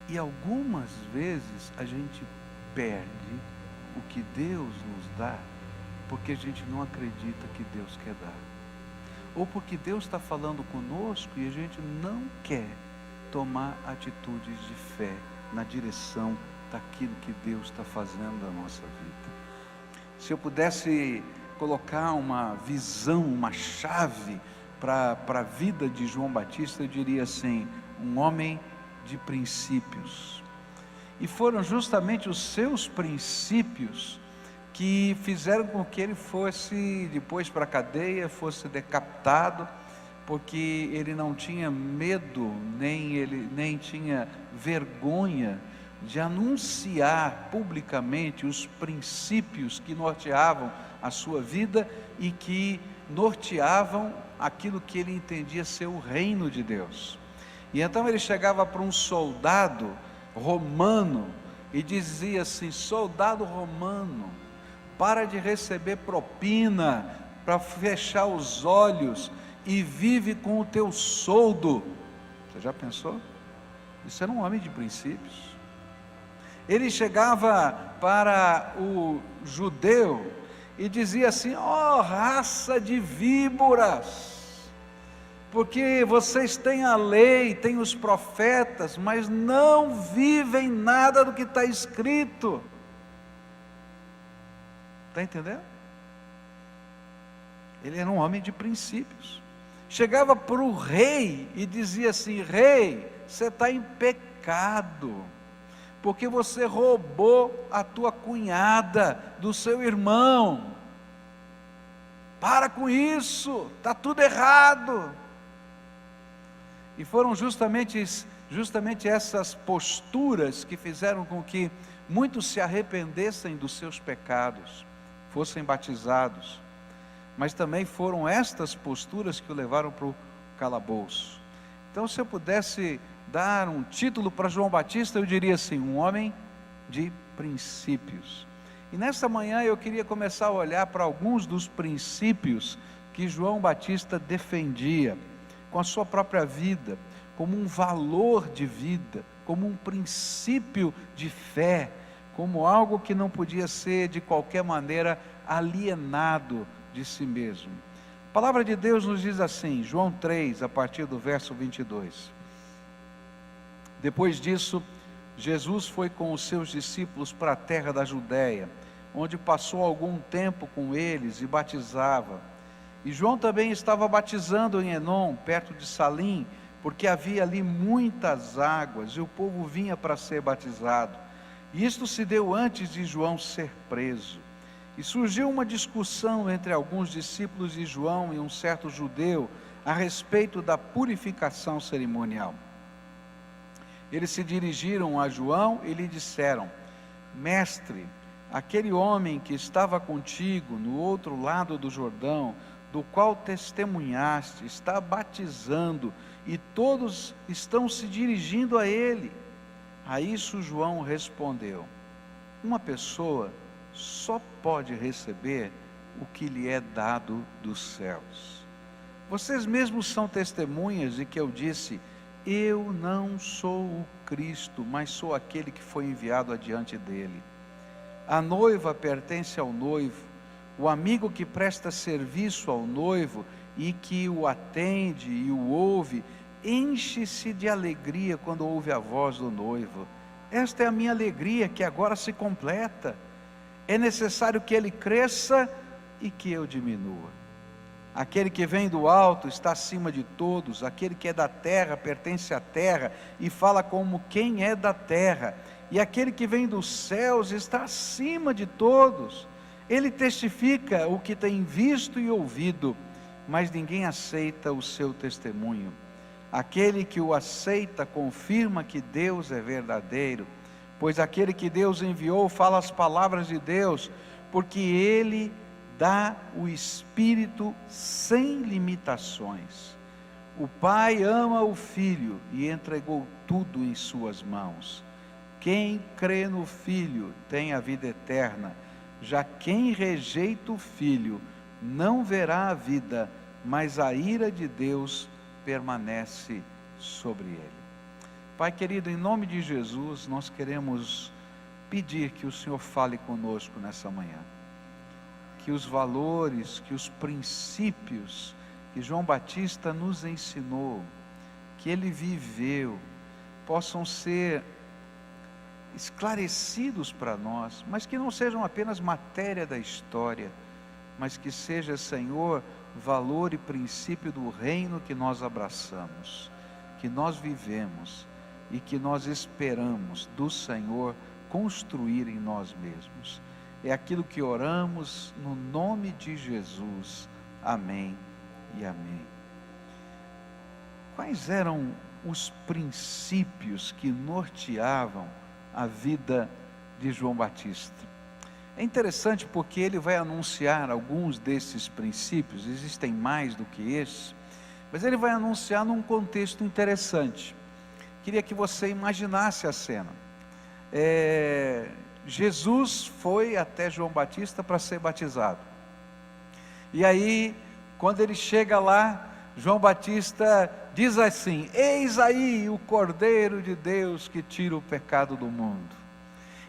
E algumas vezes a gente perde o que Deus nos dá, porque a gente não acredita que Deus quer dar. Ou porque Deus está falando conosco e a gente não quer tomar atitudes de fé na direção daquilo que Deus está fazendo na nossa vida. Se eu pudesse colocar uma visão, uma chave para a vida de João Batista, eu diria assim: um homem de princípios. E foram justamente os seus princípios que fizeram com que ele fosse depois para a cadeia, fosse decapitado, porque ele não tinha medo, nem tinha vergonha de anunciar publicamente os princípios que norteavam a sua vida e que norteavam aquilo que ele entendia ser o reino de Deus. E então ele chegava para um soldado romano e dizia assim: soldado romano, para de receber propina para fechar os olhos e vive com o teu soldo. Você já pensou? Isso era um homem de princípios. Ele chegava para o judeu e dizia assim: ó raça de víboras, porque vocês têm a lei, têm os profetas, mas não vivem nada do que está escrito. Está entendendo? Ele era um homem de princípios. Chegava para o rei e dizia assim: rei, você está em pecado, porque você roubou a tua cunhada do seu irmão. Para com isso, está tudo errado. E foram justamente essas posturas que fizeram com que muitos se arrependessem dos seus pecados, fossem batizados. Mas também foram estas posturas que o levaram para o calabouço. Então, se eu pudesse dar um título para João Batista, eu diria assim: um homem de princípios. E nesta manhã eu queria começar a olhar para alguns dos princípios que João Batista defendia com a sua própria vida, como um valor de vida, como um princípio de fé, como algo que não podia ser de qualquer maneira alienado de si mesmo. A palavra de Deus nos diz assim, João 3, a partir do verso 22. Depois disso, Jesus foi com os seus discípulos para a terra da Judéia, onde passou algum tempo com eles e batizava. E João também estava batizando em Enom, perto de Salim, porque havia ali muitas águas e o povo vinha para ser batizado. E isto se deu antes de João ser preso. E surgiu uma discussão entre alguns discípulos de João e um certo judeu a respeito da purificação cerimonial. Eles se dirigiram a João e lhe disseram: mestre, aquele homem que estava contigo no outro lado do Jordão, do qual testemunhaste, está batizando e todos estão se dirigindo a ele. A isso João respondeu: uma pessoa só pode receber o que lhe é dado dos céus. Vocês mesmos são testemunhas de que eu disse: eu não sou o Cristo, mas sou aquele que foi enviado adiante dele. A noiva pertence ao noivo. O amigo que presta serviço ao noivo e que o atende e o ouve, enche-se de alegria quando ouve a voz do noivo. Esta é a minha alegria, que agora se completa. É necessário que ele cresça e que eu diminua. Aquele que vem do alto está acima de todos. Aquele que é da terra pertence à terra e fala como quem é da terra. E aquele que vem dos céus está acima de todos. Ele testifica o que tem visto e ouvido, mas ninguém aceita o seu testemunho. Aquele que o aceita confirma que Deus é verdadeiro, pois aquele que Deus enviou fala as palavras de Deus, porque ele dá o Espírito sem limitações. O Pai ama o Filho e entregou tudo em suas mãos. Quem crê no Filho tem a vida eterna. Já quem rejeita o Filho não verá a vida, mas a ira de Deus permanece sobre ele. Pai querido, em nome de Jesus, nós queremos pedir que o Senhor fale conosco nessa manhã. Que os valores, que os princípios que João Batista nos ensinou, que ele viveu, possam ser esclarecidos para nós, mas que não sejam apenas matéria da história, mas que seja, Senhor, valor e princípio do reino que nós abraçamos, que nós vivemos e que nós esperamos do Senhor construir em nós mesmos. É aquilo que oramos no nome de Jesus. Amém e amém. Quais eram os princípios que norteavam a vida de João Batista? É interessante porque ele vai anunciar alguns desses princípios, existem mais do que esses, mas ele vai anunciar num contexto interessante. Queria que você imaginasse a cena. Jesus foi até João Batista para ser batizado. E aí, quando ele chega lá, João Batista diz assim: eis aí o Cordeiro de Deus que tira o pecado do mundo.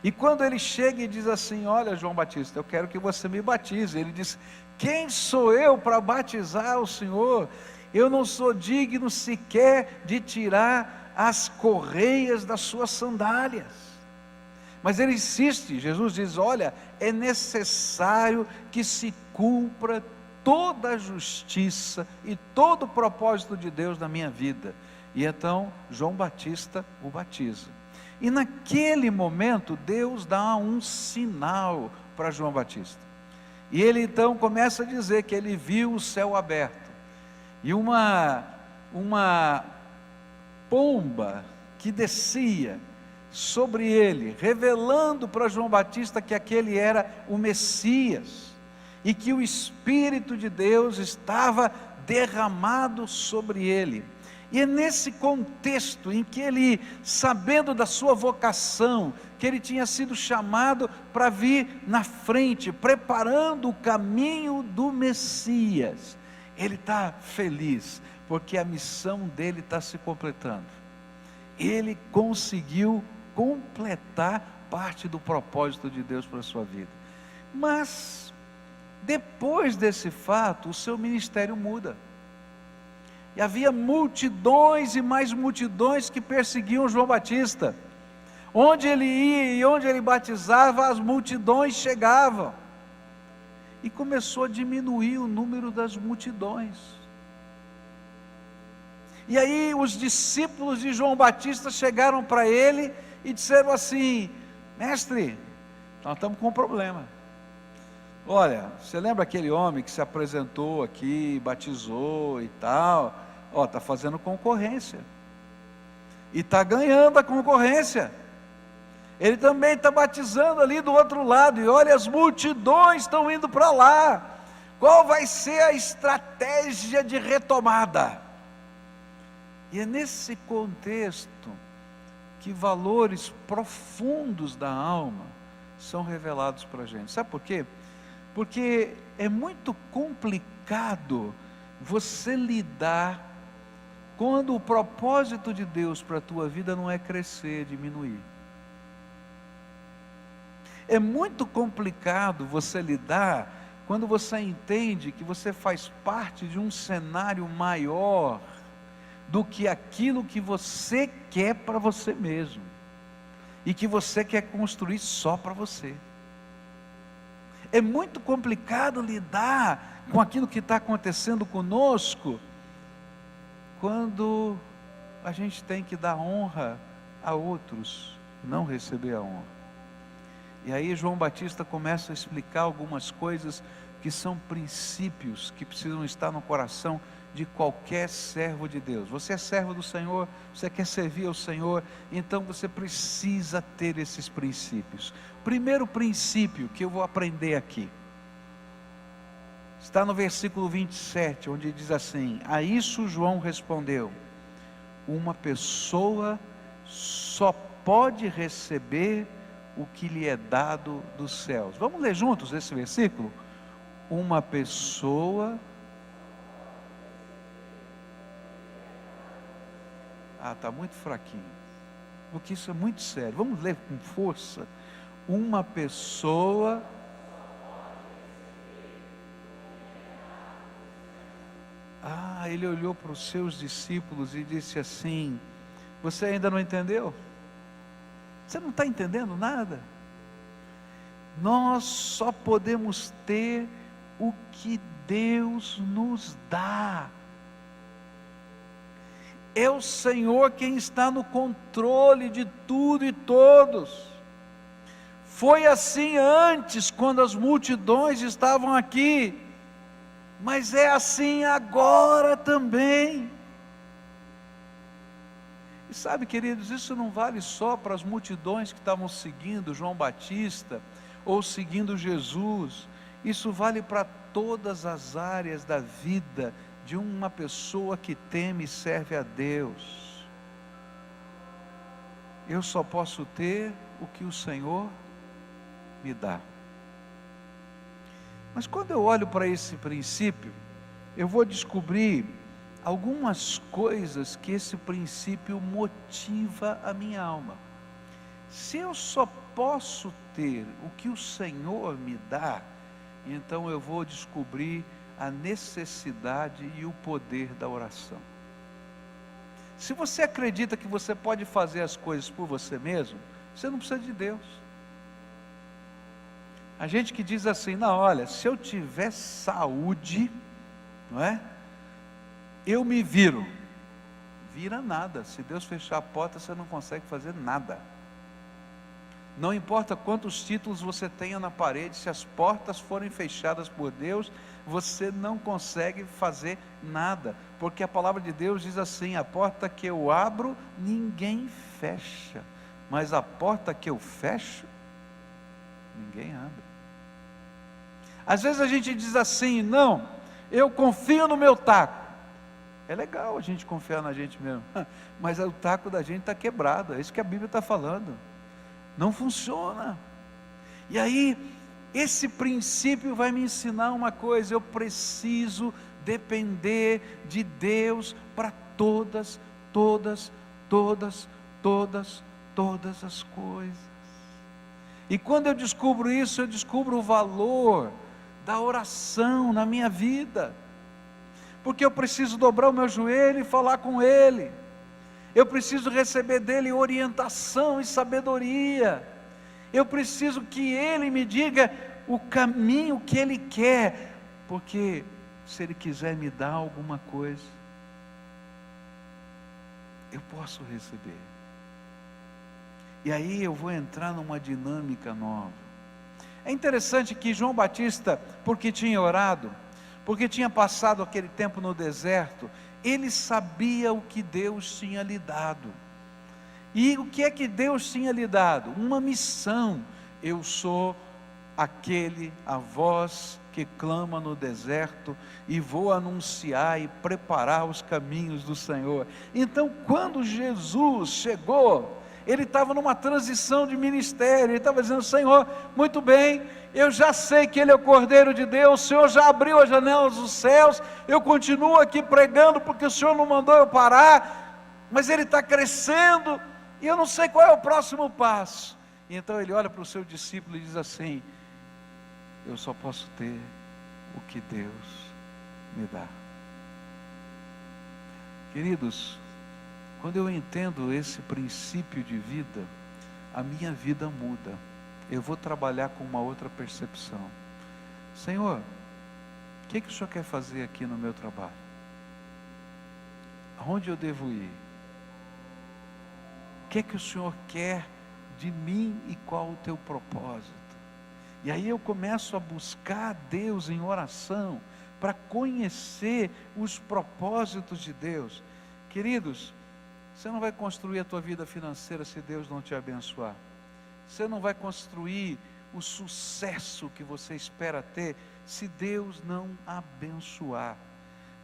E quando ele chega e diz assim: olha, João Batista, eu quero que você me batize. Ele diz: quem sou eu para batizar o Senhor? Eu não sou digno sequer de tirar as correias das suas sandálias. Mas ele insiste, Jesus diz: olha, é necessário que se cumpra toda a justiça e todo o propósito de Deus na minha vida. E então João Batista o batiza. E naquele momento Deus dá um sinal para João Batista. E ele então começa a dizer que ele viu o céu aberto. E uma pomba que descia sobre ele, revelando para João Batista que aquele era o Messias, e que o Espírito de Deus estava derramado sobre ele. E é nesse contexto em que ele, sabendo da sua vocação, que ele tinha sido chamado para vir na frente, preparando o caminho do Messias, ele está feliz, porque a missão dele está se completando. Ele conseguiu completar parte do propósito de Deus para a sua vida. Mas, depois desse fato, o seu ministério muda. E havia multidões e mais multidões que perseguiam João Batista. Onde ele ia e onde ele batizava, as multidões chegavam. E começou a diminuir o número das multidões. E aí os discípulos de João Batista chegaram para ele e disseram assim: mestre, nós estamos com um problema. Olha, você lembra aquele homem que se apresentou aqui, batizou e tal? Está fazendo concorrência. E está ganhando a concorrência. Ele também está batizando ali do outro lado. E olha, as multidões estão indo para lá. Qual vai ser a estratégia de retomada? E é nesse contexto que valores profundos da alma são revelados para a gente. Sabe por quê? Porque é muito complicado você lidar quando o propósito de Deus para a tua vida não é crescer, é diminuir. É muito complicado você lidar quando você entende que você faz parte de um cenário maior do que aquilo que você quer para você mesmo, e que você quer construir só para você. É muito complicado lidar com aquilo que está acontecendo conosco, quando a gente tem que dar honra a outros, não receber a honra. E aí João Batista começa a explicar algumas coisas que são princípios que precisam estar no coração de qualquer servo de Deus. Você é servo do Senhor, você quer servir ao Senhor, então você precisa ter esses princípios. Primeiro princípio que eu vou aprender aqui, está no versículo 27, onde diz assim: a isso João respondeu: uma pessoa só pode receber o que lhe é dado dos céus. Vamos ler juntos esse versículo? Uma pessoa... está muito fraquinho. porque isso é muito sério. Vamos ler com força. Uma pessoa... ele olhou para os seus discípulos e disse assim: você ainda não entendeu? Você não está entendendo nada? Nós só podemos ter o que Deus nos dá. É o Senhor quem está no controle de tudo e todos. Foi assim antes, quando as multidões estavam aqui, mas é assim agora também. E sabe, queridos, isso não vale só para as multidões que estavam seguindo João Batista, ou seguindo Jesus. Isso vale para todas as áreas da vida de uma pessoa que teme e serve a Deus. Eu só posso ter o que o Senhor me dá. Mas quando eu olho para esse princípio, eu vou descobrir algumas coisas que esse princípio motiva a minha alma. Se eu só posso ter o que o Senhor me dá, então eu vou descobrir a necessidade e o poder da oração. Se você acredita que você pode fazer as coisas por você mesmo, você não precisa de Deus. A gente que diz assim: não, olha, se eu tiver saúde, não é? Eu me viro. Vira nada. Se Deus fechar a porta, você não consegue fazer nada. Não importa quantos títulos você tenha na parede, se as portas forem fechadas por Deus, você não consegue fazer nada, porque a palavra de Deus diz assim: a porta que eu abro, ninguém fecha, mas a porta que eu fecho, ninguém abre. Às vezes a gente diz assim: não, eu confio no meu taco. É legal a gente confiar na gente mesmo, mas o taco da gente está quebrado, é isso que a Bíblia está falando. Não funciona. E aí, esse princípio vai me ensinar uma coisa: eu preciso depender de Deus para todas as coisas. E quando eu descubro isso, eu descubro o valor da oração na minha vida, porque eu preciso dobrar o meu joelho e falar com Ele. Eu preciso receber dele orientação e sabedoria. Eu preciso que Ele me diga o caminho que Ele quer, porque se Ele quiser me dar alguma coisa, eu posso receber. E aí eu vou entrar numa dinâmica nova. É interessante que João Batista, porque tinha orado, porque tinha passado aquele tempo no deserto, ele sabia o que Deus tinha lhe dado. E o que é que Deus tinha lhe dado? Uma missão. Eu sou a voz que clama no deserto, e vou anunciar e preparar os caminhos do Senhor. Então, quando Jesus chegou, ele estava numa transição de ministério. Ele estava dizendo: Senhor, muito bem, eu já sei que Ele é o Cordeiro de Deus, o Senhor já abriu as janelas dos céus, eu continuo aqui pregando porque o Senhor não mandou eu parar, mas Ele está crescendo, e eu não sei qual é o próximo passo. E então Ele olha para o seu discípulo e diz assim: eu só posso ter o que Deus me dá. Queridos, quando eu entendo esse princípio de vida, a minha vida muda. Eu vou trabalhar com uma outra percepção. Senhor, o que o Senhor quer fazer aqui no meu trabalho? Aonde eu devo ir? O que o Senhor quer de mim e qual o teu propósito? E aí eu começo a buscar Deus em oração, para conhecer os propósitos de Deus. Queridos, você não vai construir a tua vida financeira se Deus não te abençoar. Você não vai construir o sucesso que você espera ter se Deus não abençoar.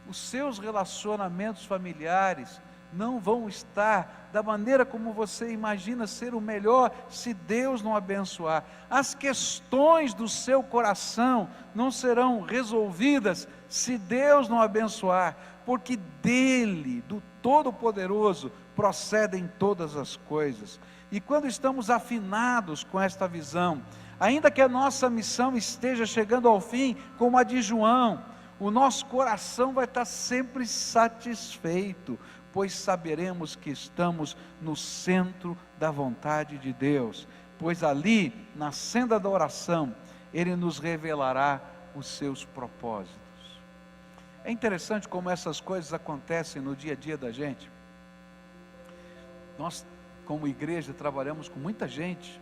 Os seus relacionamentos familiares não vão estar da maneira como você imagina ser o melhor se Deus não abençoar. As questões do seu coração não serão resolvidas se Deus não abençoar, porque dele, do Todo-Poderoso, procedem todas as coisas. E quando estamos afinados com esta visão, ainda que a nossa missão esteja chegando ao fim, como a de João, o nosso coração vai estar sempre satisfeito, pois saberemos que estamos no centro da vontade de Deus, pois ali, na senda da oração, Ele nos revelará os seus propósitos. É interessante como essas coisas acontecem no dia a dia da gente. Nós, como igreja, trabalhamos com muita gente,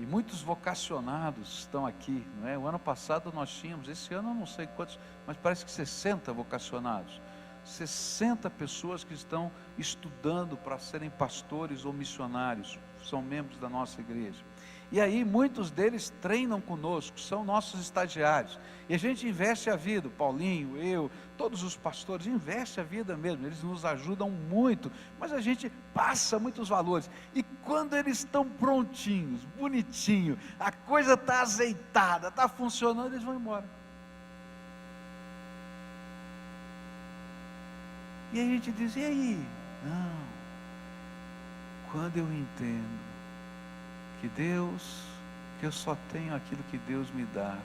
e muitos vocacionados estão aqui, não é? O ano passado nós tínhamos, esse ano eu não sei quantos, mas parece que 60 vocacionados, 60 pessoas que estão estudando para serem pastores ou missionários, são membros da nossa igreja. E aí muitos deles treinam conosco, são nossos estagiários, e a gente investe a vida, o Paulinho, eu, todos os pastores, investe a vida mesmo, eles nos ajudam muito, mas a gente passa muitos valores, e quando eles estão prontinhos, bonitinho, a coisa está azeitada, está funcionando, eles vão embora. E a gente diz, e aí? Não, quando eu entendo que eu só tenho aquilo que Deus me dá,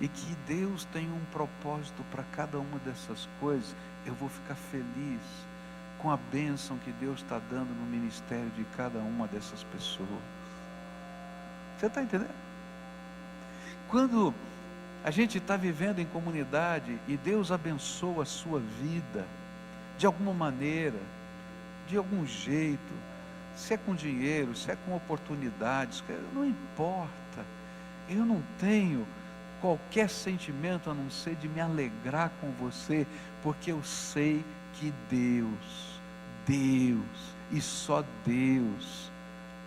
e que Deus tem um propósito para cada uma dessas coisas, eu vou ficar feliz com a bênção que Deus está dando no ministério de cada uma dessas pessoas. Você está entendendo? Quando a gente está vivendo em comunidade e Deus abençoa a sua vida, de alguma maneira, de algum jeito, se é com dinheiro, se é com oportunidades, não importa, eu não tenho qualquer sentimento a não ser de me alegrar com você, porque eu sei que Deus e só Deus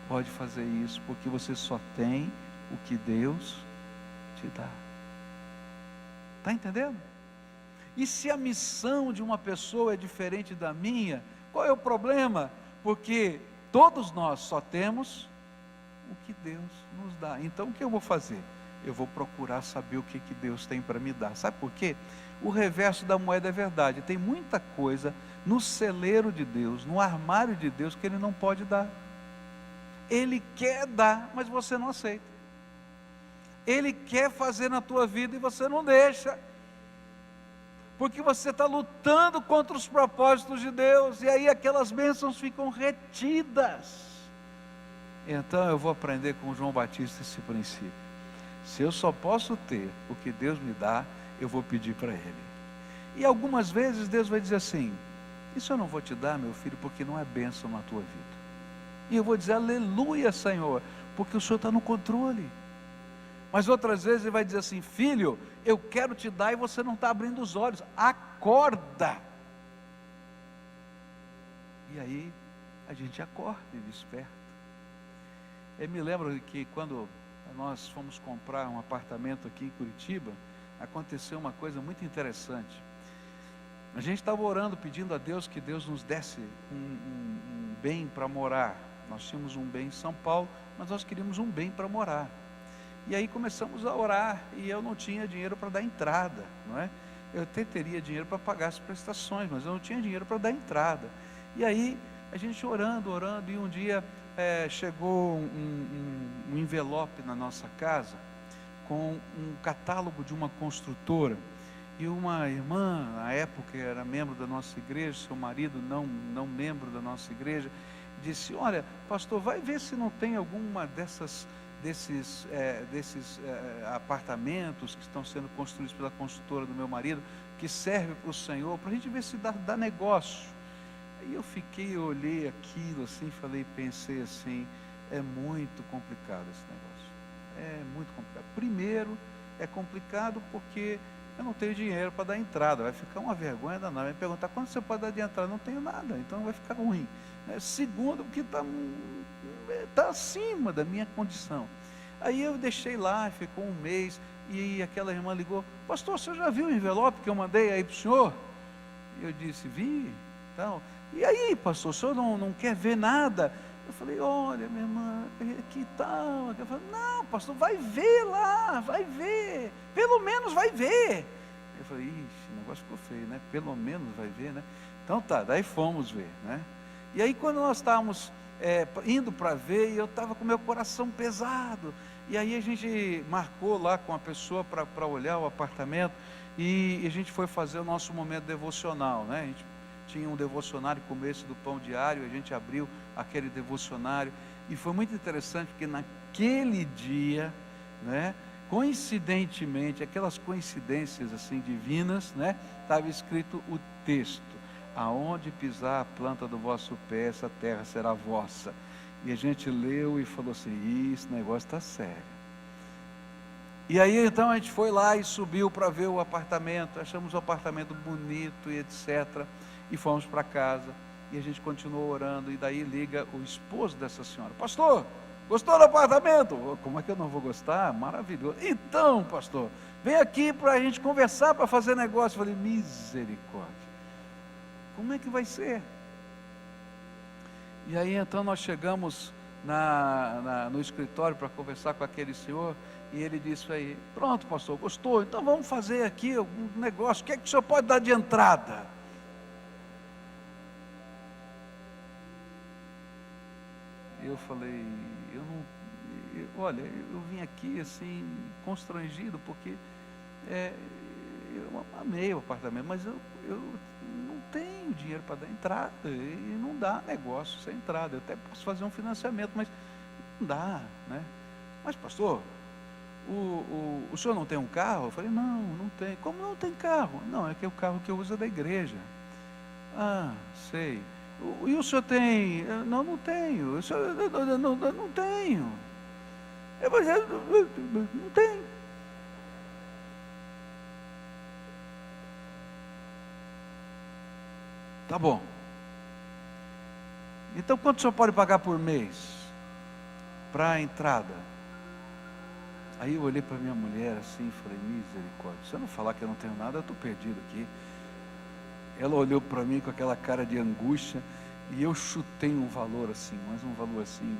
pode fazer isso, porque você só tem o que Deus te dá. Está entendendo? E se a missão de uma pessoa é diferente da minha, qual é o problema? Porque todos nós só temos o que Deus nos dá. Então o que eu vou fazer? Eu vou procurar saber o que Deus tem para me dar. Sabe por quê? O reverso da moeda é verdade. Tem muita coisa no celeiro de Deus, no armário de Deus, que Ele não pode dar. Ele quer dar, mas você não aceita. Ele quer fazer na tua vida e você não deixa. Porque você está lutando contra os propósitos de Deus, e aí aquelas bênçãos ficam retidas. Então eu vou aprender com João Batista esse princípio. Se eu só posso ter o que Deus me dá, eu vou pedir para Ele. E algumas vezes Deus vai dizer assim, isso eu não vou te dar, meu filho, porque não é bênção na tua vida. E eu vou dizer, aleluia, Senhor, porque o Senhor está no controle. Mas outras vezes Ele vai dizer assim, filho, eu quero te dar e você não está abrindo os olhos, acorda. E aí a gente acorda e desperta. Eu me lembro que quando nós fomos comprar um apartamento aqui em Curitiba, aconteceu uma coisa muito interessante. A gente estava orando, pedindo a Deus que Deus nos desse um bem para morar. Nós tínhamos um bem em São Paulo, mas nós queríamos um bem para morar. E aí começamos a orar, e eu não tinha dinheiro para dar entrada, não é? Eu até teria dinheiro para pagar as prestações, mas eu não tinha dinheiro para dar entrada. E aí, a gente orando, e um dia chegou um envelope na nossa casa, com um catálogo de uma construtora, e uma irmã, na época era membro da nossa igreja, seu marido não membro da nossa igreja, disse, olha, pastor, vai ver se não tem alguma desses apartamentos que estão sendo construídos pela construtora do meu marido, que serve para o Senhor, para a gente ver se dá negócio. Aí eu olhei aquilo assim, pensei assim, é muito complicado esse negócio, é muito complicado. Primeiro, é complicado porque eu não tenho dinheiro para dar entrada, vai ficar uma vergonha danada, vai me perguntar, quanto você pode dar de entrada? Não tenho nada, então vai ficar ruim. Segundo, porque está acima da minha condição. Aí eu deixei lá, ficou um mês, e aquela irmã ligou, pastor, você já viu o envelope que eu mandei aí para o senhor? E eu disse, vi, então, e aí pastor, o senhor não quer ver nada? Eu falei, olha minha irmã, que tal? Eu falei, não pastor, vai ver lá, vai ver, pelo menos vai ver. Eu falei, ixi, o negócio ficou feio, né? Pelo menos vai ver, né? Então tá, daí fomos ver, né? E aí quando nós estávamos indo para ver, eu estava com meu coração pesado, e aí a gente marcou lá com a pessoa para olhar o apartamento, e a gente foi fazer o nosso momento devocional, né? A gente tinha um devocionário, começo do pão diário, a gente abriu aquele devocionário, e foi muito interessante, porque naquele dia, né, coincidentemente, aquelas coincidências assim divinas, né, estava escrito o texto: aonde pisar a planta do vosso pé, essa terra será vossa. E a gente leu e falou assim: esse negócio está sério. E aí então a gente foi lá e subiu para ver o apartamento, achamos o apartamento bonito e etc. E fomos para casa, e a gente continuou orando, e daí liga o esposo dessa senhora: pastor, gostou do apartamento? Como é que eu não vou gostar? Maravilhoso. Então, pastor, vem aqui para a gente conversar, para fazer negócio. Eu falei: misericórdia, como é que vai ser? E aí então nós chegamos no escritório para conversar com aquele senhor, e ele disse aí: pronto, pastor, gostou, então vamos fazer aqui um negócio, o que é que o senhor pode dar de entrada? Eu falei: olha, eu vim aqui assim, constrangido, porque eu amei o apartamento, mas eu não tenho dinheiro para dar entrada, e não dá negócio sem entrada. Eu até posso fazer um financiamento, mas não dá, né? Mas pastor, o senhor não tem um carro? Eu falei: não tem. Como não tem carro? Não, é que é o carro que eu uso é da igreja. Ah, sei. E o senhor tem? Não tenho. O senhor, não tenho. Não tenho. Tá bom. Então quanto o senhor pode pagar por mês para a entrada? Aí eu olhei para minha mulher assim e falei: misericórdia, se eu não falar que eu não tenho nada, eu estou perdido aqui. Ela olhou para mim com aquela cara de angústia, e eu chutei um valor assim, mas um valor assim,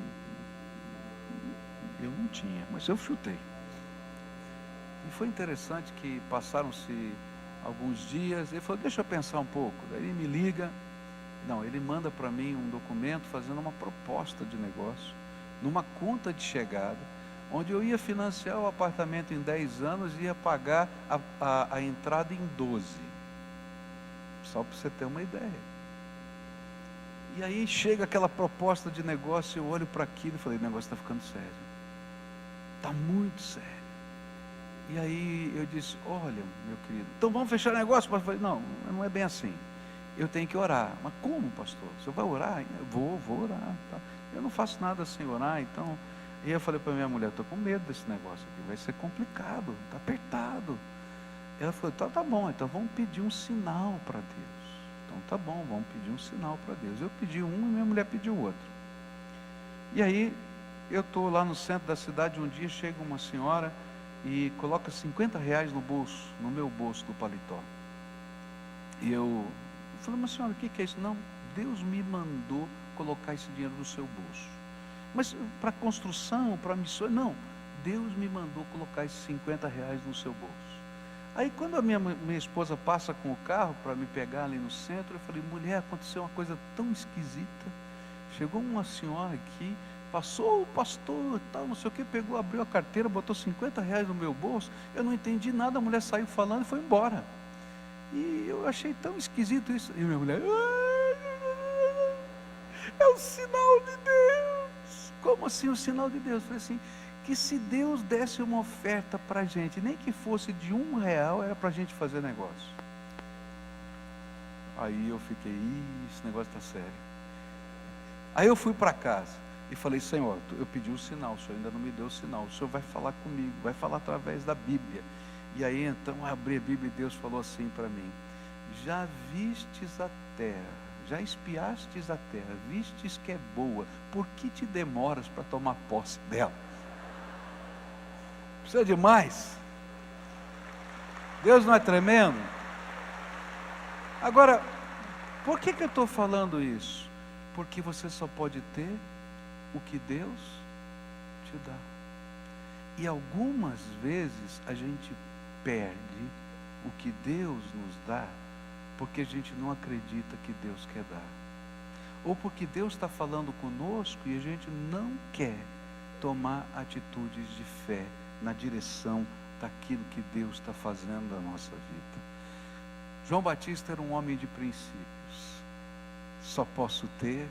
eu não tinha, mas eu chutei. E foi interessante que passaram-se alguns dias, ele falou: deixa eu pensar um pouco. Daí ele me liga, ele manda para mim um documento fazendo uma proposta de negócio, numa conta de chegada, onde eu ia financiar o apartamento em 10 anos e ia pagar a entrada em 12. Só para você ter uma ideia. E aí chega aquela proposta de negócio, eu olho para aquilo e falei: o negócio está ficando sério. Está muito sério. E aí eu disse: olha, meu querido, então vamos fechar negócio? Eu falei: não é bem assim. Eu tenho que orar. Mas como, pastor? O senhor vai orar? Eu vou orar. Tá? Eu não faço nada sem orar, então. E eu falei para minha mulher: estou com medo desse negócio aqui, vai ser complicado, está apertado. Ela falou: tá bom, então vamos pedir um sinal para Deus. Então tá bom, vamos pedir um sinal para Deus. Eu pedi um e minha mulher pediu outro. E aí eu estou lá no centro da cidade, um dia chega uma senhora e coloca R$50 no bolso, no meu bolso do paletó. E eu falei: mas senhora, o que é isso? Não, Deus me mandou colocar esse dinheiro no seu bolso. Mas para construção, para missões? Não, Deus me mandou colocar esses R$50 no seu bolso. Aí quando a minha esposa passa com o carro para me pegar ali no centro, eu falei: mulher, aconteceu uma coisa tão esquisita. Chegou uma senhora aqui, passou o pastor e tal, não sei o que, pegou, abriu a carteira, botou R$50 no meu bolso, eu não entendi nada, a mulher saiu falando e foi embora. E eu achei tão esquisito isso. E minha mulher: é o sinal de Deus. Como assim o sinal de Deus? Eu falei assim: que se Deus desse uma oferta para a gente, nem que fosse de R$1, era para a gente fazer negócio. Aí eu fiquei: esse negócio está sério. Aí eu fui para casa e falei: Senhor, eu pedi um sinal, o Senhor ainda não me deu o sinal, o Senhor vai falar comigo, vai falar através da Bíblia. E aí então eu abri a Bíblia e Deus falou assim para mim: já vistes a terra, já espiastes a terra, vistes que é boa, por que te demoras para tomar posse dela? Precisa de mais? Deus não é tremendo? Agora, por que eu estou falando isso? Porque você só pode ter o que Deus te dá. E algumas vezes a gente perde o que Deus nos dá, porque a gente não acredita que Deus quer dar. ou porque Deus está falando conosco e a gente não quer tomar atitudes de fé na direção daquilo que Deus está fazendo na nossa vida. João Batista era um homem de princípios. Só posso ter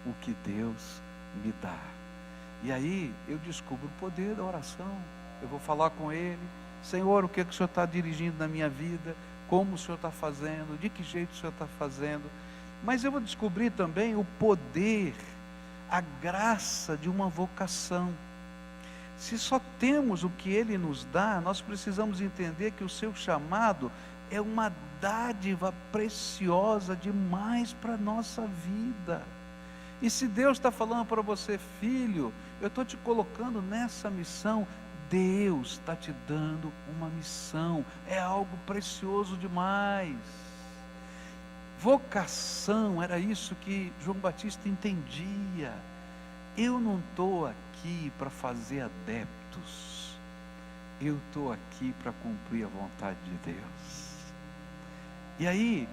o que Deus me dá. E aí eu descubro o poder da oração. Eu vou falar com Ele: Senhor, o que é que o Senhor está dirigindo na minha vida? Como o Senhor está fazendo? De que jeito o Senhor está fazendo? Mas eu vou descobrir também o poder, a graça de uma vocação. Se só temos o que Ele nos dá, nós precisamos entender que o seu chamado é uma dádiva preciosa demais para a nossa vida. E se Deus está falando para você: filho, eu estou te colocando nessa missão, Deus está te dando uma missão, é algo precioso demais. Vocação, era isso que João Batista entendia. Eu não estou aqui para fazer adeptos, eu estou aqui para cumprir a vontade de Deus. E aí,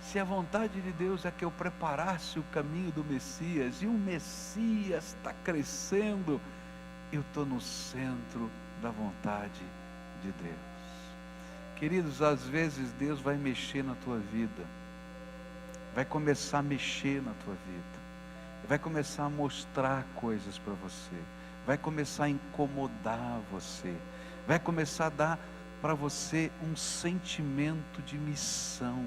se a vontade de Deus é que eu preparasse o caminho do Messias, e o Messias está crescendo, eu estou no centro da vontade de Deus. Queridos, às vezes Deus vai mexer na tua vida, vai começar a mexer na tua vida, vai começar a mostrar coisas para você, vai começar a incomodar você, vai começar a dar para você um sentimento de missão,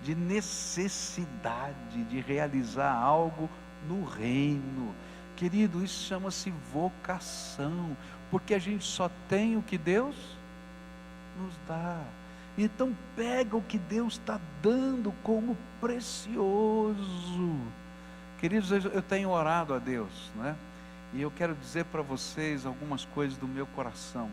de necessidade de realizar algo no reino. Querido, isso chama-se vocação, porque a gente só tem o que Deus nos dá. Então pega o que Deus está dando como precioso. Queridos, eu tenho orado a Deus, né? E eu quero dizer para vocês algumas coisas do meu coração.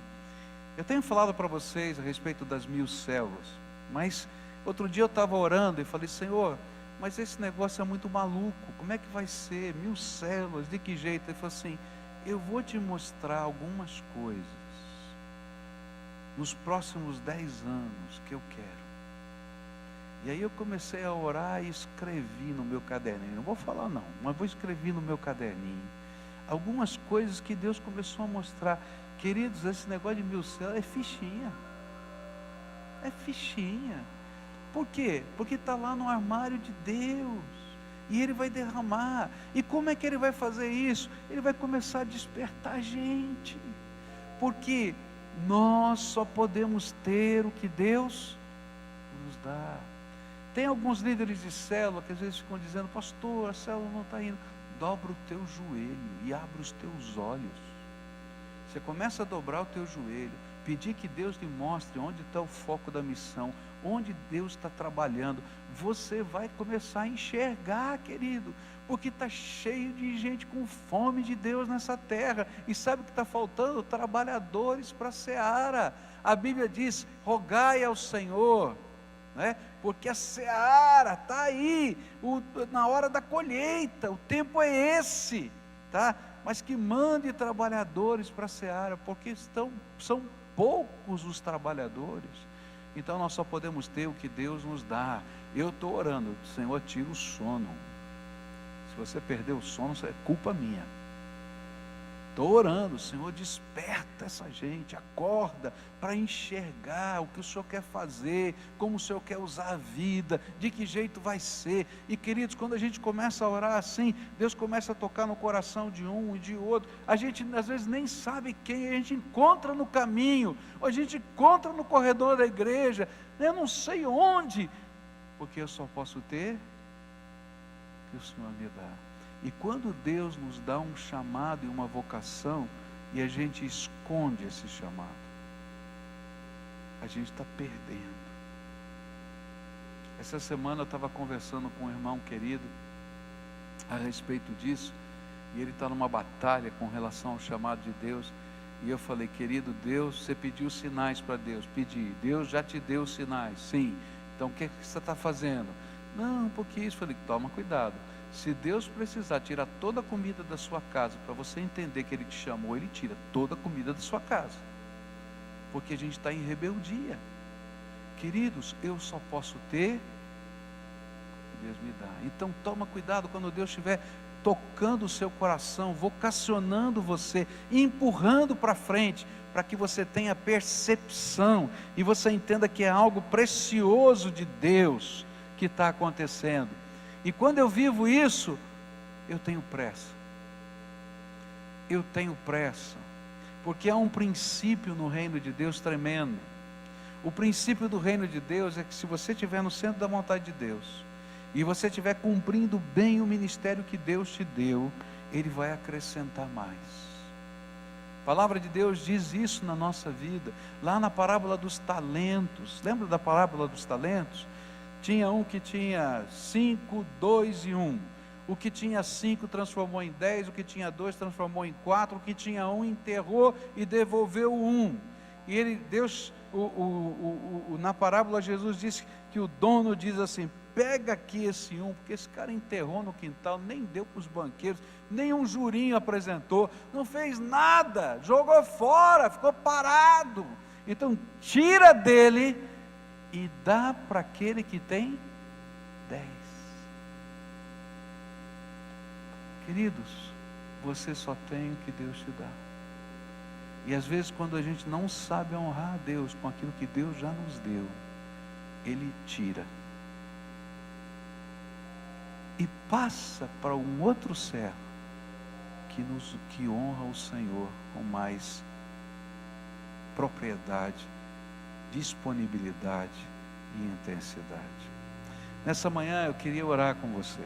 Eu tenho falado para vocês a respeito das 1000 células, mas outro dia eu estava orando e falei: Senhor, mas esse negócio é muito maluco, como é que vai ser? 1000 células, de que jeito? Ele falou assim: eu vou te mostrar algumas coisas nos próximos 10 anos que eu quero. E aí eu comecei a orar e escrevi no meu caderninho. Não vou falar não, mas vou escrever no meu caderninho algumas coisas que Deus começou a mostrar. Queridos, esse negócio de 1000 células é fichinha. É fichinha. Por quê? Porque está lá no armário de Deus. E Ele vai derramar. E como é que Ele vai fazer isso? Ele vai começar a despertar a gente. Porque nós só podemos ter o que Deus nos dá. Tem alguns líderes de célula que às vezes ficam dizendo: pastor, a célula não está indo. Dobra o teu joelho e abre os teus olhos. Você começa a dobrar o teu joelho, pedir que Deus lhe mostre onde está o foco da missão, onde Deus está trabalhando. Você vai começar a enxergar, querido, porque está cheio de gente com fome de Deus nessa terra. E sabe o que está faltando? Trabalhadores para a seara. A Bíblia diz: rogai ao Senhor, né? Porque a seara está aí, na hora da colheita, o tempo é esse, tá? Mas que mande trabalhadores para a seara, porque são poucos os trabalhadores. Então nós só podemos ter o que Deus nos dá. Eu estou orando: Senhor, tira o sono. Se você perder o sono, isso é culpa minha. Estou orando: Senhor, desperta essa gente, acorda para enxergar o que o Senhor quer fazer, como o Senhor quer usar a vida, de que jeito vai ser. E queridos, quando a gente começa a orar assim, Deus começa a tocar no coração de um e de outro. A gente às vezes nem sabe quem a gente encontra no caminho, ou a gente encontra no corredor da igreja, eu não sei onde, porque eu só posso ter o que o Senhor me dá. E quando Deus nos dá um chamado e uma vocação, e a gente esconde esse chamado, a gente está perdendo. Essa semana eu estava conversando com um irmão querido a respeito disso, e ele está numa batalha com relação ao chamado de Deus. E eu falei: querido, Deus, você pediu sinais para Deus? Pedi. Deus já te deu sinais? Sim. Então o que você está fazendo? Não, porque isso. Falei: toma cuidado. Se Deus precisar tirar toda a comida da sua casa, para você entender que Ele te chamou, Ele tira toda a comida da sua casa, porque a gente está em rebeldia. Queridos, eu só posso ter que Deus me dá. Então toma cuidado quando Deus estiver tocando o seu coração, vocacionando você, empurrando para frente, para que você tenha percepção e você entenda que é algo precioso de Deus que está acontecendo. E quando eu vivo isso, eu tenho pressa. Eu tenho pressa, porque há um princípio no reino de Deus tremendo. O princípio do reino de Deus é que se você estiver no centro da vontade de Deus, e você estiver cumprindo bem o ministério que Deus te deu, Ele vai acrescentar mais. A palavra de Deus diz isso na nossa vida, lá na parábola dos talentos. Lembra da parábola dos talentos? Tinha um que tinha 5, 2 e 1. O que tinha 5 transformou em 10, o que tinha 2 transformou em 4, o que tinha 1 enterrou e devolveu 1. E ele, Deus, na parábola Jesus disse que o dono diz assim: pega aqui esse 1, porque esse cara enterrou no quintal, nem deu para os banqueiros, nem um jurinho apresentou, não fez nada, jogou fora, ficou parado. Então tira dele e dá para aquele que tem 10. Queridos, você só tem o que Deus te dá. E às vezes quando a gente não sabe honrar a Deus com aquilo que Deus já nos deu, Ele tira. E passa para um outro servo que honra o Senhor com mais propriedade, disponibilidade e intensidade. Nessa manhã eu queria orar com você.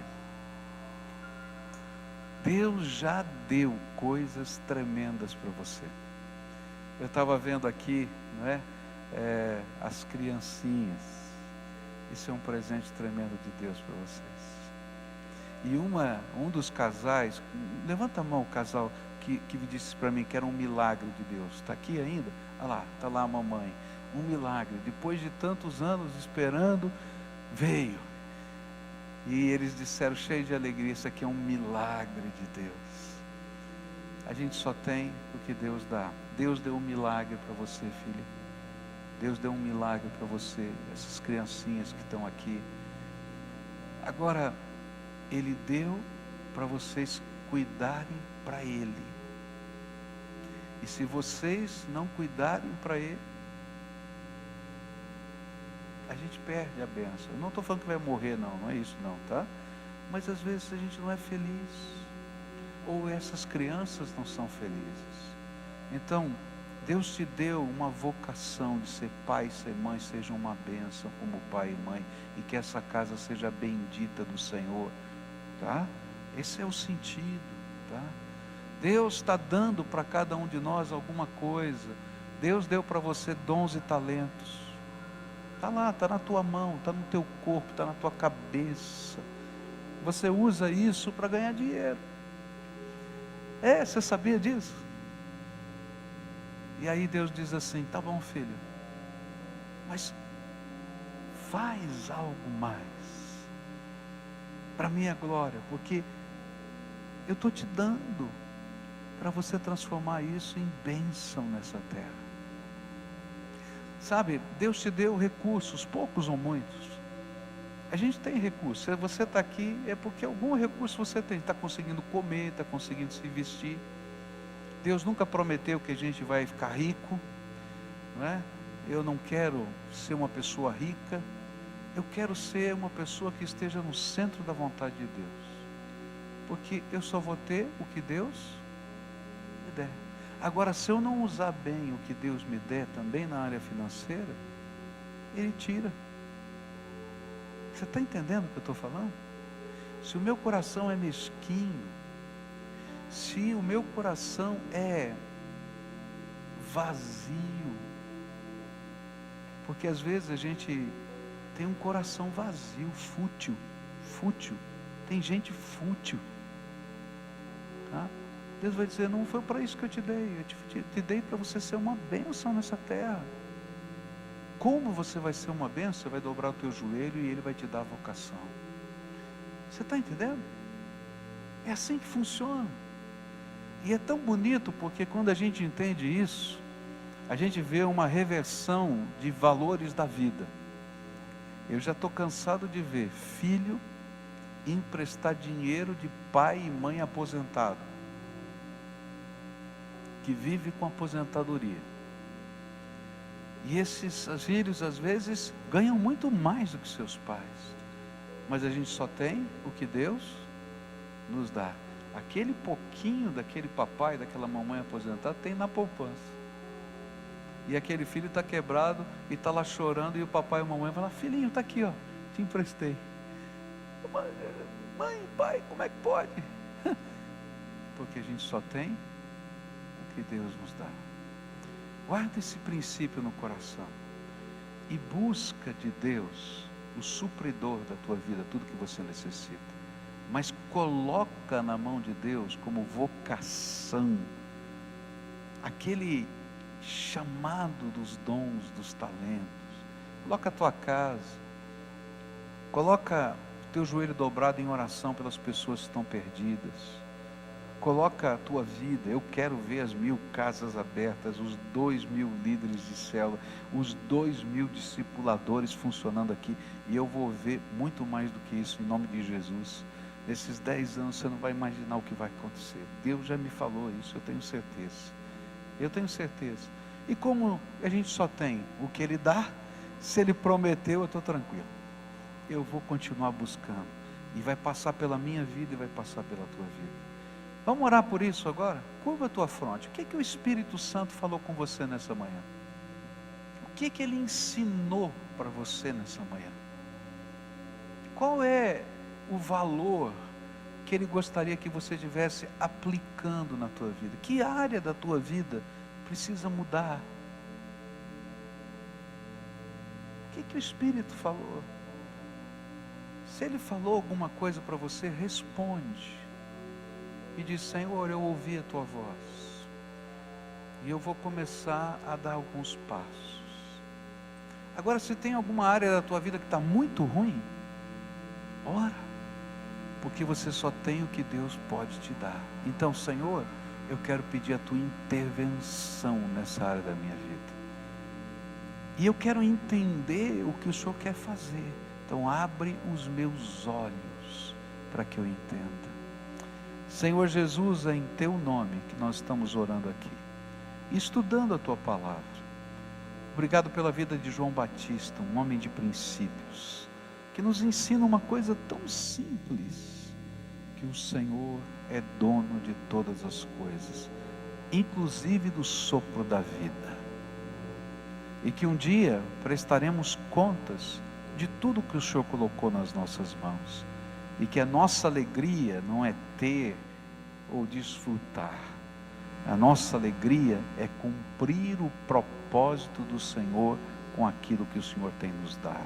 Deus já deu coisas tremendas para você. Eu estava vendo aqui, não é? As criancinhas. Isso é um presente tremendo de Deus para vocês. E um dos casais, levanta a mão o casal que disse para mim que era um milagre de Deus. Está aqui ainda? Olha lá, está lá a mamãe. Um milagre. Depois de tantos anos esperando, veio. E eles disseram, cheio de alegria, isso aqui é um milagre de Deus. A gente só tem o que Deus dá. Deus deu um milagre para você, filha. Deus deu um milagre para você, essas criancinhas que estão aqui. Agora, Ele deu para vocês cuidarem para Ele. E se vocês não cuidarem para Ele, a gente perde a bênção. Eu não estou falando que vai morrer, não é isso não, tá? Mas às vezes a gente não é feliz, ou essas crianças não são felizes. Então, Deus te deu uma vocação de ser pai e ser mãe, seja uma bênção como pai e mãe, e que essa casa seja bendita do Senhor, tá? Esse é o sentido, tá? Deus está dando para cada um de nós alguma coisa. Deus deu para você dons e talentos. Está lá, está na tua mão, está no teu corpo, está na tua cabeça. Você usa isso para ganhar dinheiro. Você sabia disso? E aí Deus diz assim, tá bom, filho, mas faz algo mais para a minha glória, porque eu estou te dando para você transformar isso em bênção nessa terra. Sabe, Deus te deu recursos, poucos ou muitos. A gente tem recursos. Se você está aqui, é porque algum recurso você tem. Está conseguindo comer, está conseguindo se vestir. Deus nunca prometeu que a gente vai ficar rico, não é? Eu não quero ser uma pessoa rica. Eu quero ser uma pessoa que esteja no centro da vontade de Deus. Porque eu só vou ter o que Deus me der. Agora, se eu não usar bem o que Deus me der também na área financeira, Ele tira. Você está entendendo o que eu estou falando? Se o meu coração é mesquinho, se o meu coração é vazio, porque às vezes a gente tem um coração vazio, fútil, tem gente fútil, tá? Deus vai dizer, não foi para isso que eu te dei, eu te dei para você ser uma bênção nessa terra. Como você vai ser uma bênção? Você vai dobrar o teu joelho e Ele vai te dar a vocação. Você está entendendo? É assim que funciona. E é tão bonito porque quando a gente entende isso, a gente vê uma reversão de valores da vida. Eu já estou cansado de ver filho emprestar dinheiro de pai e mãe aposentado, que vive com aposentadoria. E esses filhos às vezes ganham muito mais do que seus pais, mas a gente só tem o que Deus nos dá. Aquele pouquinho daquele papai, daquela mamãe aposentada tem na poupança. E aquele filho está quebrado e está lá chorando, e o papai e a mamãe falam: filhinho, está aqui, ó, te emprestei. Mãe, pai, como é que pode? Porque a gente só tem o que Deus nos dá. Guarda esse princípio no coração e busca de Deus o supridor da tua vida, tudo que você necessita, mas coloca na mão de Deus como vocação aquele chamado dos dons, dos talentos. Coloca a tua casa, coloca o teu joelho dobrado em oração pelas pessoas que estão perdidas. Coloca a tua vida. Eu quero ver as 1000 casas abertas, os 2000 líderes de célula, os 2000 discipuladores funcionando aqui, e eu vou ver muito mais do que isso, em nome de Jesus. Nesses 10 anos você não vai imaginar o que vai acontecer. Deus já me falou isso, eu tenho certeza. Eu tenho certeza. E como a gente só tem o que Ele dá, se Ele prometeu, eu estou tranquilo. Eu vou continuar buscando, e vai passar pela minha vida e vai passar pela tua vida. Vamos orar por isso agora? Curva a tua fronte. O que o Espírito Santo falou com você nessa manhã? O que Ele ensinou para você nessa manhã? Qual é o valor que Ele gostaria que você estivesse aplicando na tua vida? Que área da tua vida precisa mudar? O que o Espírito falou? Se Ele falou alguma coisa para você, responde. E diz: Senhor, eu ouvi a tua voz, e eu vou começar a dar alguns passos. Agora, se tem alguma área da tua vida que está muito ruim, ora, porque você só tem o que Deus pode te dar. Então, Senhor, eu quero pedir a tua intervenção nessa área da minha vida, e eu quero entender o que o Senhor quer fazer. Então abre os meus olhos para que eu entenda. Senhor Jesus, é em teu nome que nós estamos orando aqui, estudando a tua palavra. Obrigado pela vida de João Batista, um homem de princípios, que nos ensina uma coisa tão simples: que o Senhor é dono de todas as coisas, inclusive do sopro da vida, e que um dia prestaremos contas de tudo que o Senhor colocou nas nossas mãos, e que a nossa alegria não é ter ou desfrutar, a nossa alegria é cumprir o propósito do Senhor com aquilo que o Senhor tem nos dado.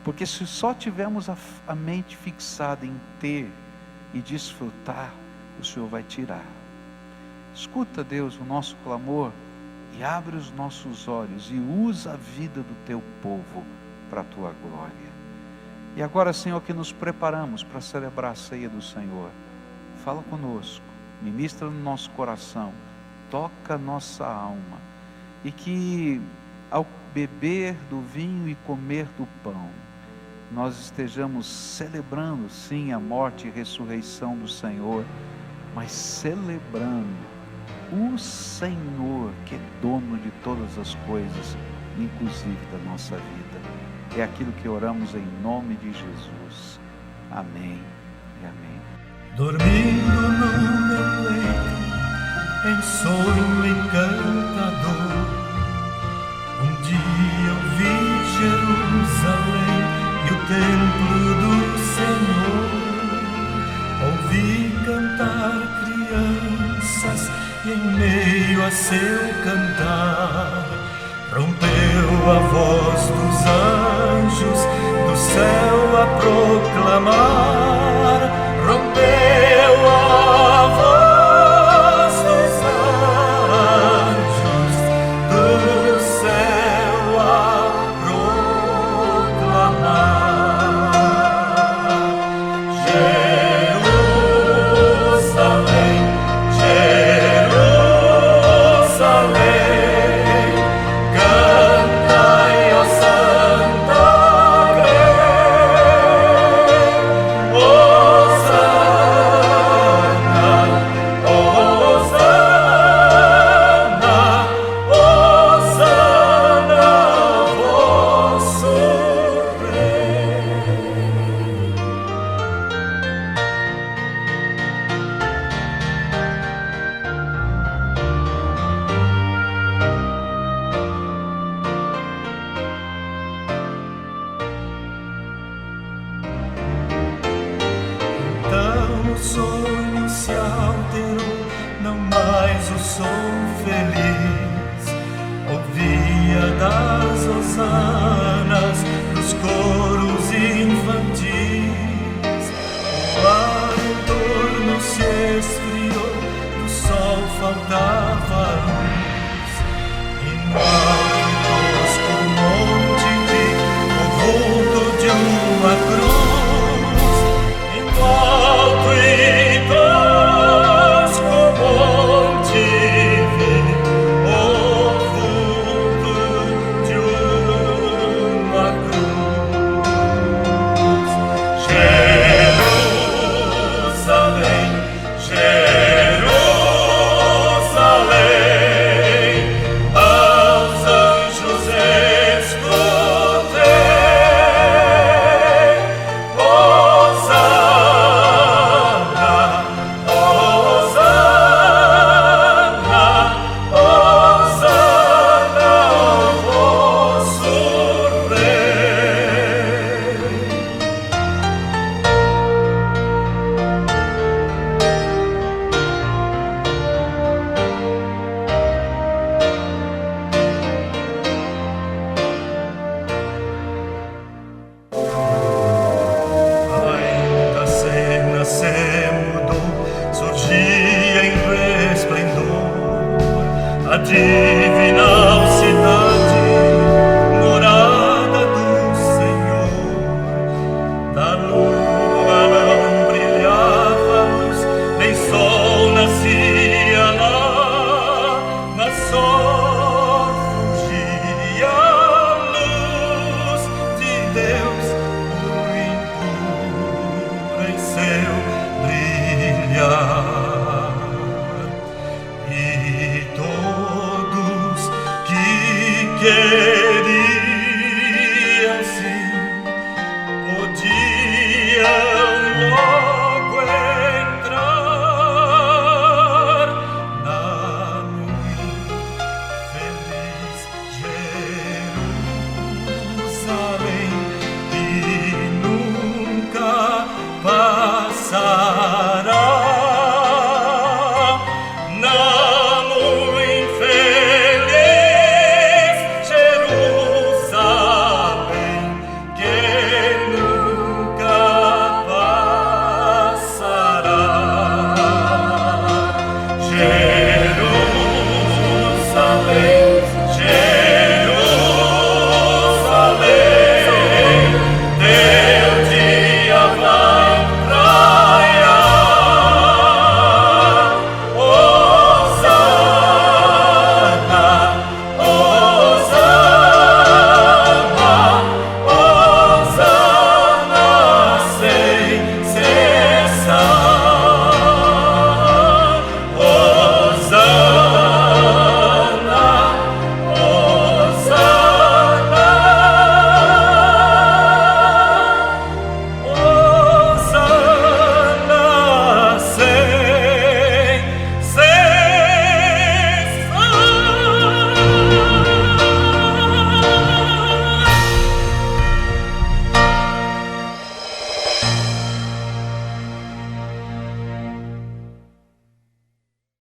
Porque se só tivermos a mente fixada em ter e desfrutar, o Senhor vai tirar. Escuta, Deus, o nosso clamor, e abre os nossos olhos, e usa a vida do teu povo para a tua glória. E agora, Senhor, que nos preparamos para celebrar a ceia do Senhor, fala conosco, ministra no nosso coração, toca nossa alma, e que ao beber do vinho e comer do pão, nós estejamos celebrando sim a morte e ressurreição do Senhor, mas celebrando o Senhor, que é dono de todas as coisas, inclusive da nossa vida. É aquilo que oramos em nome de Jesus. Amém e amém. Dormindo no meu leito, em sonho encantador, um dia eu vi Jerusalém e o templo do Senhor. Ouvi cantar crianças e em meio a seu cantar rompeu a voz dos anjos do céu a proclamar. Rompeu a voz dos anjos do céu a proclamar. Jerusalém, Jerusalém, cantai, ó Santa Grey. o som feliz, ouvia das hosanas dos coros infantis. O ar em torno se esfriou, do sol faltava luz, e no alto tosco monte vi o vulto de uma cruz. E no alto e tosco monte vi o vulto de uma cruz. Jerusalém, Jerusalém, aos anjos escutei. Hosana, Hosana, Hosana ao vosso Rei. Ainda a cena se mudou, surgia em resplendor a divina cidade, morada do Senhor. Da lua não brilhava luz, nem sol nascia lá, mas só fugia a luz de Deus, puro e impura em seu brilhar. E todos que